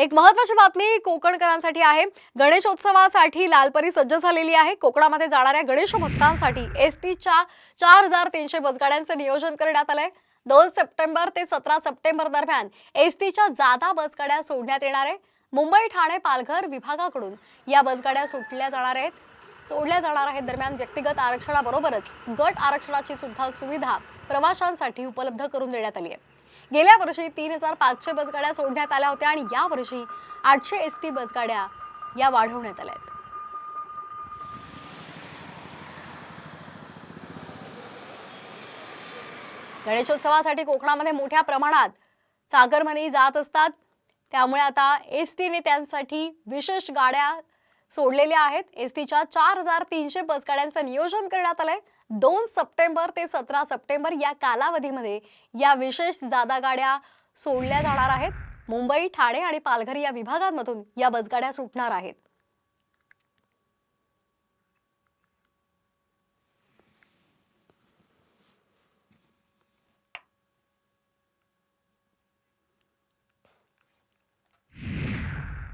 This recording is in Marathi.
एक महत्त्वाची बातमी कोकणकरांसाठी आहे। गणेशोत्सवासाठी लालपरी सज्ज झालेली आहे। कोकणामध्ये जाणाऱ्या गणेश भक्तांसाठी एसटीच्या 4300 बसगाड्यांचे नियोजन करण्यात आले। 2 सप्टेंबर ते 17 सप्टेंबर दरम्यान एसटीच्या जादा बसगाड्या सोडण्यात येणार आहे। मुंबई, ठाणे, पालघर विभागाकडून या बसगाड्या सोडल्या जाणार आहेत। दरम्यान व्यक्तिगत आरक्षणाबरोबरच गट आरक्षणाची सुद्धा सुविधा प्रवाशांसाठी उपलब्ध करून देण्यात आली आहे। गेल्या वर्षी 3500 बसगाड्या सोडण्यात आल्या होत्या आणि या वर्षी 800 एसटी बसगाड्या या वाढवण्यात आल्या आहेत। गणेशोत्सवासाठी कोकणामध्ये मोठ्या प्रमाणात सागरमनी जात असतात, त्यामुळे आता एसटीने त्यांसाठी विशेष गाड्या सोडलेल्या आहेत। एसटीच्या 4300 बसगाड्यांचं नियोजन करण्यात आलंय। 2 सप्टेंबर ते 17 सप्टेंबर या कालावधीमध्ये या विशेष जादा गाड्या सोडल्या जाणार आहेत। मुंबई, ठाणे आणि पालघर या विभागांमधून या बसगाड्या सुटणार आहेत।